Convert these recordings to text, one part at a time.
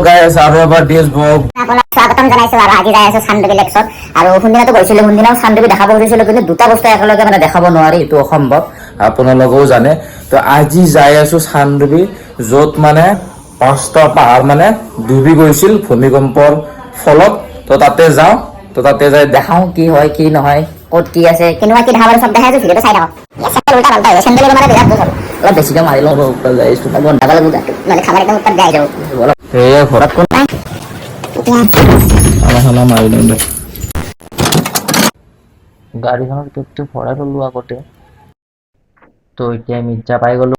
Guys আৰু এবাৰ DS blog আপোনাক স্বাগতম জনাইছো আৰু আজি যাই আছো চান্দুবি লেকছত আৰু সুন্দিনাটো গৈছিলো সুন্দিনাও চান্দুবি দেখাব খুজিছিলো কিন্তু দুটা বস্তু একেলগে মানে দেখাব নোৱাৰি এইটো অসম্ভৱ আপোনালোকেও জানে তো আজি যাই আছো চান্দুবি য'ত মানে পাঁচটা পাহাৰ মানে ডুবি গৈছিল ভূমিকম্পৰ ফলত তো তাতে যাওঁ তো তাতে যাই দেখাও কি হয় কি নহয় ক'ত কি আছে কেনেকুৱা কি দেখাব সব দেখাই আছো ভিডিঅ'টো চাই থাকক উল্টা পাল্টা হয় চেন্দেল মানে বিৰাট দোষ অলপ বেছিকৈ মাৰি লওঁ ওপৰত যাই আছো বন্ধা পালে বুজা মানে খাবাৰ একদম উত্তৰ দেখাই যাব সেয়ে ঘৰত কোন নাই খানা খানা মাৰি লওঁ দে গাড়ীখনৰ পেটটো ভৰাই ল'লো আগতে তো এতিয়া মিৰ্জা পাই গ'লো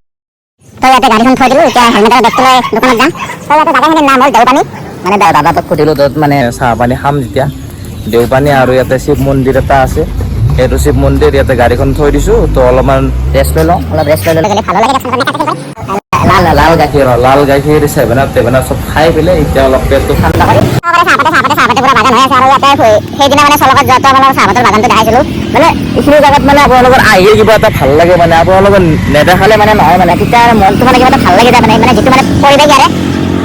তই ইয়াতে গাড়ীখন থৈ দিলো এতিয়া হেলমেটৰ বেগটো লৈ দোকানত যাম তই ইয়াতে জাগাখিনিৰ নাম হ'ল দেওপানী মানে দাদাটোক সুধিলোঁ তাত মানে চাহ পানী খাম যেতিয়া দেওপানী আৰু ইয়াতে শিৱ মন্দিৰ এটা আছে এইটো শিৱ মন্দিৰ ইয়াতে গাড়ীখন থৈ দিছোঁ তো অলপমান ৰেষ্ট লৈ লওঁ অলপ ৰেষ্ট লৈ ল'লে ভালো লাগে লাল গাখীৰ 7up চব খাই পেলাই এতিয়া অলপ পেটটো ঠাণ্ডা কৰি চাহপাতে পুৰা বাগান হৈ আছে আৰু ইয়াতে সেইদিনা মানে চলকত যোৱাটো মানে চাহপাতৰ বাগানটো দেখাইছিলো মানে এইখিনি জেগাত মানে আপোনালোকৰ আহিয়ে কিবা এটা ভাল লাগে মানে আপোনালোকৰ নেদেখালে মানে নহয় মানে তেতিয়া মনটো মানে কিবা এটা ভাল লাগি যায় মানে যিটো মানে পৰিৱেশ ইয়াৰে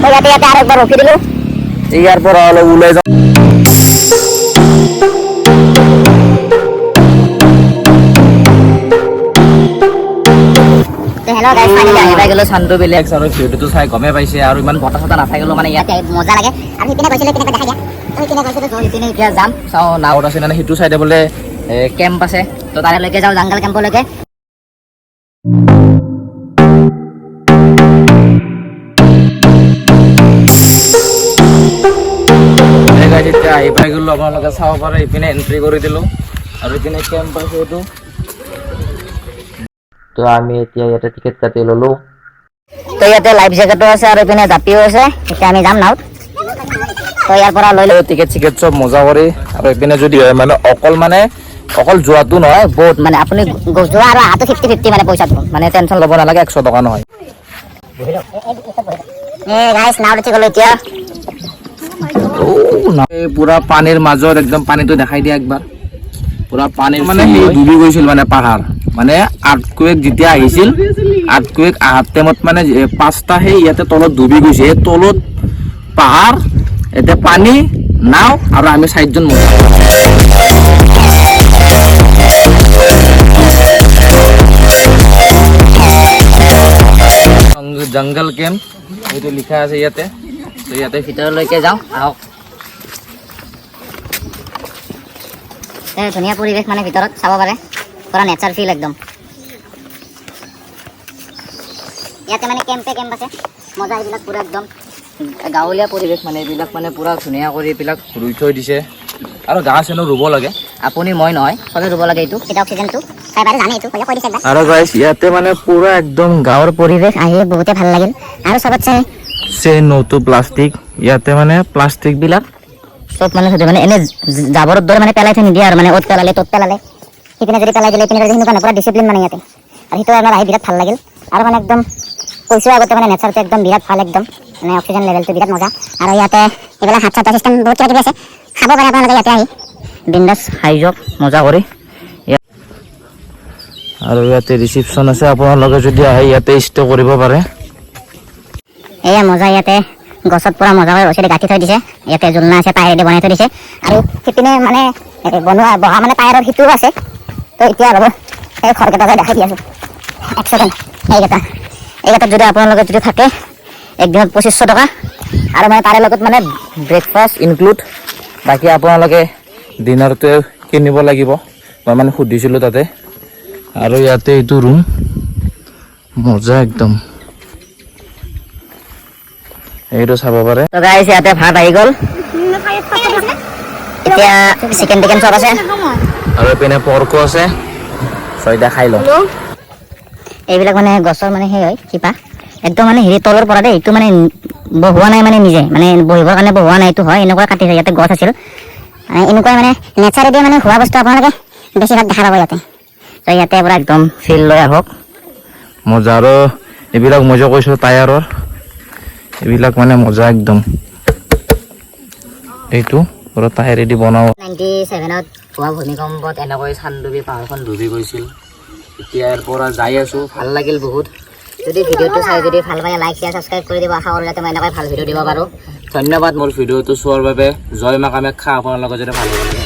তো ইয়াতে আৰু একবাৰ ৰখি দিলো ইয়াৰ পৰা অলপ ওলাই যাওঁ হেল্ল' গাইছ ফাইনেলি আহি পাই গ'লো চান্দুবি লেক আৰু ভিডিঅ'টো চাই গমেই পাইছে আৰু ইমান বতাহ চতাহ নাথাকিলেও মানে ইয়াত ইয়াতে মজা লাগে আৰু সিপিনে গৈছিলো কেনেকৈ দেখাই দিয়া তই সিপিনে গৈছিলো তো সিপিনে এতিয়া যাম চাওঁ নাৱত আছে মানে সিটো চাইডে বোলে কেম্প আছে তো তালৈকে যাওঁ জাংগল কেম্পলৈকে এতিয়া আহি পাই গ'লো আপোনালোকে চাব পাৰে ইপিনে এণ্ট্ৰি কৰি দিলোঁ আৰু ইপিনে কেম্প আছে এইটো তো আমি এতিয়া ইয়াতে টিকেট কাটি ল'লোঁ তো ইয়াতে লাইফ জেকেটো আছে আৰু ইপিনে জাপিও আছে এতিয়া আমি যাম নাওত তো ইয়াৰ পৰা লৈ লওঁ টিকেট চিকেট চব মজা কৰি আৰু ইপিনে যদি হয় মানে অকল যোৱাটো নহয় বহুত মানে আপুনি যোৱা আৰু আহাটো 50-50 মানে পইচাটো মানে টেনশ্যন ল'ব নালাগে 100 টকা নহয় গাইছ নাওত উঠি গ'লো এতিয়া পুৰা পানীৰ মাজত একদম পানীটো দেখাই দিয়া একবাৰ পুৰা পানীৰ মানে ডুবি গৈছিল মানে পাহাৰ মানে আৰ্থকুৱেক যেতিয়া আহিছিল আৰ্থকুৱেক অহাৰ টাইমত মানে 5টা সেই ইয়াতে তলত ডুবি গৈছে এই তলত পাহাৰ এতিয়া পানী নাও আৰু আমি 4জন জংগল কেম্প এইটো লিখা আছে ইয়াতে তো ইয়াতে ভিতৰলৈকে যাওঁ আহক ধুনীয়া পৰিৱেশ মানে ভিতৰত চাব পাৰে পুৰা নেচাৰ ফিল একদম ইয়াতে মানে কেম্প আছে মজা এইবিলাক পুৰা একদম গাঁৱলীয়া পৰিৱেশ মানে এইবিলাক মানে পুৰা ধুনীয়া কৰি এইবিলাক ৰুই থৈ দিছে আৰু গাছ এনেও ৰুব লাগে আপুনি মই নহয় চবে ৰুব লাগে এইটো এটা অক্সিজেনটো চাই পাৰে জানে এইটো হ'লে কৈ দিছে আৰু গাইছ ইয়াতে মানে পুৰা একদম গাঁৱৰ পৰিৱেশ আহি বহুতে ভাল লাগিল আৰু চবতছে নটো প্লাষ্টিক ইয়াতে মানে প্লাষ্টিক বিলাক চব মানে মানে এনে জাবৰৰ দৰে মানে পেলাই থৈ নিদিয়ে আৰু মানে অ'ত পেলালে ত'ত পেলালে সিপিনে যদি পেলাই দিলে ইপিনে যদি সেনেকুৱা নপৰা ডিচিপ্লিন মানে ইয়াতে আৰু সেইটো আমাৰ আহি বিৰাট ভাল লাগিল আৰু মানে একদম কৈছোঁ আগতে মানে নেচাৰটো একদম বিৰাট ভাল একদম মানে অক্সিজেন লেভেলটো বিৰাট মজা আৰু ইয়াতে এইবিলাক হাত চাত চিষ্টেম বহুত কিবা কিবি আছে খাব পাৰে আপোনালোকে ইয়াতে আহি বিন্দাছ খাই যাওক মজা কৰি আৰু ইয়াতে ৰিচিপশ্যন আছে আপোনালোকে যদি আহে ইয়াতে ষ্টে কৰিব পাৰে এয়া মজা ইয়াতে গছত পুৰা মজা কৰি ৰছীৰে গাঁঠি থৈ দিছে ইয়াতে জোলনা আছে টায়াৰেদি বনাই থৈ দিছে আৰু সিপিনে মানে বহা মানে টায়াৰৰ সিটোও আছে তো এতিয়া ৰ'ব এই ঘৰকেইটা দেখাই দি আছোঁ 1 ছেকেণ্ড এইকেইটাত যদি আপোনালোকে যদি থাকে একদিনত 2500 টকা আৰু মানে তাৰে লগত মানে ব্ৰেকফাষ্ট ইনক্লুড বাকী আপোনালোকে ডিনাৰটো কিনিব লাগিব মই মানে সুধিছিলোঁ তাতে আৰু ইয়াতে এইটো ৰুম মজা একদম এইটো চাব পাৰে তো গাইছ ইয়াতে ভাত আহি গ'ল এতিয়া চিকেন টিকেন চব আছে আৰু এইপিনে পৰ্কো আছে ছয়টা খাই লওঁ এইবিলাক মানে গছৰ মানে সেই হয় শিপা একদম মানে হেৰি তলৰ পৰা দেই এইটো মানে বহোৱা নাই মানে নিজে মানে বহিবৰ কাৰণে বহোৱা নাই এইটো হয় এনেকুৱা কাটিছে ইয়াতে গছ আছিল এনেকুৱাই মানে নেচাৰেদি মানে হোৱা বস্তু আপোনালোকে বেছিভাগ দেখা পাব ইয়াতে তো ইয়াতে পৰা একদম ফিল লৈ আহক মজা আৰু এইবিলাক মই যে কৈছোঁ টায়াৰৰ এইবিলাক মানে মজা একদম এইটো পুৰা টায়াৰেদি বনাওঁ 97ত হোৱা ভূমিকম্পত এনেকৈ চান্দুবি পাহাৰখন ডুবি গৈছিল এতিয়া ইয়াৰ পৰা যাই আছোঁ ভাল লাগিল বহুত যদি ভিডিঅ'টো চাই যদি ভাল পায় লাইক শ্বেয়াৰ ছাবস্ক্ৰাইব কৰি দিব আশা কৰোঁ যাতে মই এনেকৈ ভাল ভিডিঅ' দিব পাৰোঁ ধন্যবাদ মোৰ ভিডিঅ'টো চোৱাৰ বাবে। জয় মা কামাখ্যা, আপোনালোকে যদি ভাল লাগে।